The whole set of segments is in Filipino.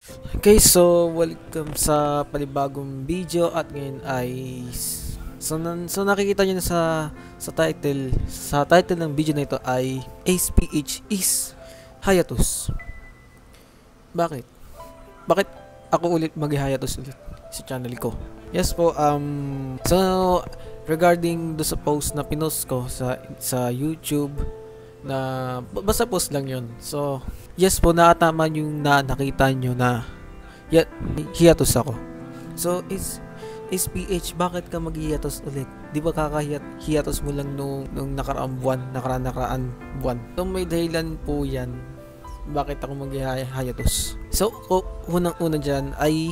Okay, so welcome sa panibagong video at ngayon ay nakikita niyo na sa title ng video na ito ay SPH is hiatus. Bakit? Bakit ako ulit mag-hiatus ulit sa channel ko? Yes po, so regarding do sa post na pinost ko sa YouTube na basta post lang yun. So yes po, nakatama yung nakita nyo na hiatus ako. So SPH, bakit ka mag-hiatus ulit? Di ba hiatus mo lang nung nakaraang buwan? So may dahilan po yan bakit ako mag-hiatus. So unang-una dyan ay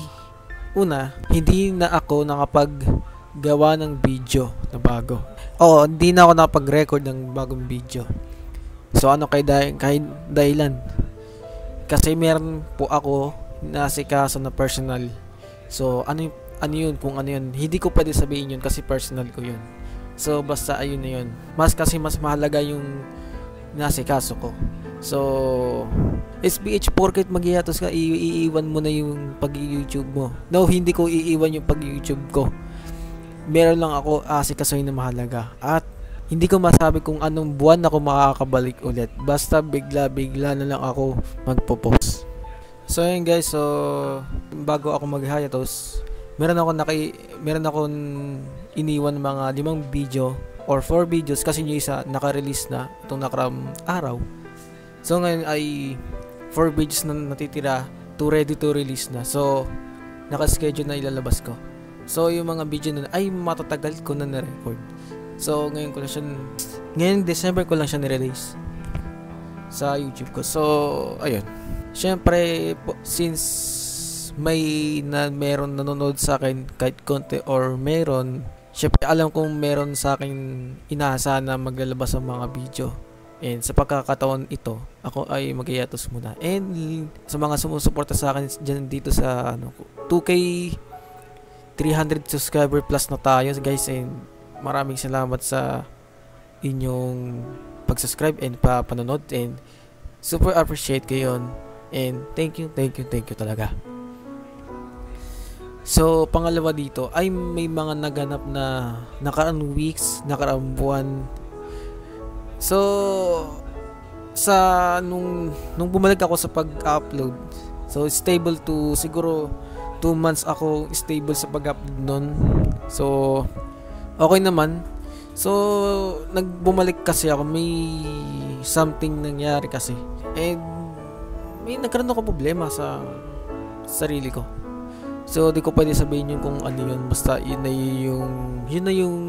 hindi na ako nakapaggawa ng video na bago. Hindi na ako nakapag-record ng bagong video. So kay dahilan? Kasi meron po ako nasikaso na personal. So ano yun, kung ano yun, hindi ko pwede sabihin yun kasi personal ko yun. So basta ayun na yun. Mas mahalaga yung nasikaso ko. So SPH, porket mag-hiatus ka, iiwan mo na yung pag-YouTube mo. No, hindi ko iiwan yung pag-YouTube ko. Meron lang ako asikasuhin na mahalaga. At hindi ko masabi kung anong buwan ako makakabalik ulit. Basta bigla na lang ako magpo-post. So ayun guys, so bago ako mag-hiatus, meron akong iniwan mga 5 video or 4 videos kasi yung isa naka-release na itong nakaraang araw. So ngayon ay 4 videos na natitira, 2 ready to release na. So naka-schedule na ilalabas ko. So yung mga video na ay matatagal ko na na-record. So ngayon December ko lang siya ni-release sa YouTube ko. So ayun. Syempre since meron nanonood sa akin kahit konti or meron, syempre alam kong meron sa akin inaasahan na maglalabas ang mga video. And sa pagkakataon ito, ako ay mag-hiatus muna. And sa mga sumusuporta sa akin dito sa 2K 300 subscriber plus na tayo guys, and maraming salamat sa inyong pag-subscribe and panonood, and super appreciate ko yun, and thank you talaga. So pangalawa dito ay may mga naganap na nakaraang weeks, nakaraang buwan. So nung bumalik ako sa pag-upload, so stable to siguro 2 months ako stable sa pag-upload nun. So okay naman. So nagbumalik kasi ako, may something nangyari kasi, and may nagkaroon ako problema sa sarili ko. So di ko pwede sabihin yun kung ano yun, basta yun na yung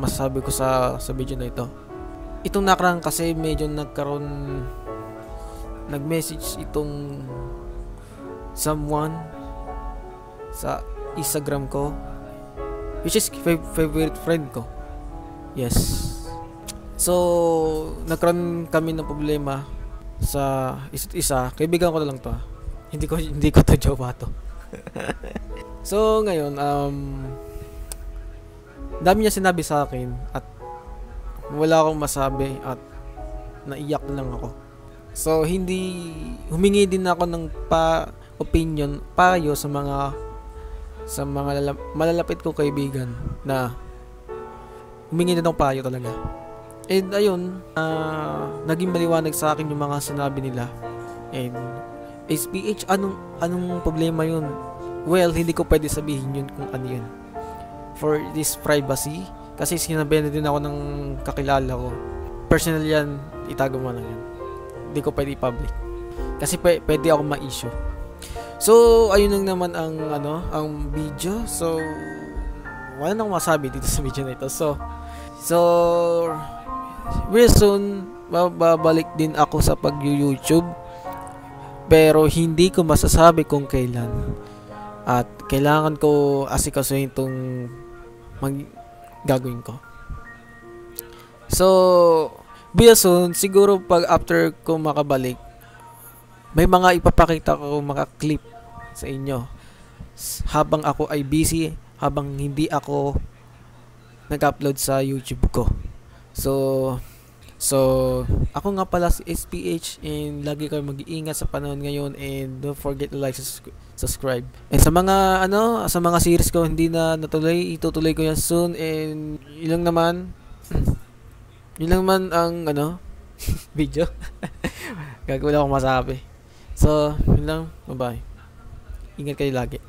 masasabi ko sa video na ito. Itong nakaraan kasi medyo nag-message itong someone sa Instagram ko, which is favorite friend ko. Yes. So nagkaroon kami ng problema sa isa't isa. Kaibigan ko na lang to. Hindi ko to jowa to. So ngayon dami niya sinabi sa akin at wala akong masabi at naiyak lang ako. So humingi din ako ng payo sa mga malalapit ko kaibigan, na humingi din ng payo talaga. And ayun, naging maliwanag sa akin yung mga sinabi nila. And SPH, anong problema yun? Well, hindi ko pwede sabihin yun kung ano yun, for this privacy, kasi sinabi na din ako ng kakilala ko. Personal yan, itago mo lang yan. Hindi ko pwede i-public kasi pwede ako ma-issue. So ayun lang naman ang video. So wala nang masabi dito sa video na ito. So very soon babalik din ako sa pag-YouTube, pero hindi ko masasabi kung kailan, at kailangan ko asikasuhin itong gagawin ko. So very soon, siguro pag after ko makabalik, may mga ipapakita ko mga clip sa inyo habang ako ay busy, habang hindi ako nag-upload sa YouTube ko. So So, ako nga pala si SPH and lagi kayo mag-iingat sa panahon ngayon and don't forget to like, subscribe. And sa mga series ko hindi na natuloy, itutuloy ko yan soon and yun lang naman. Yun lang man ang video. Gagawin akong masabi. So, yun lang. Bye-bye. Ingat kayo lagi.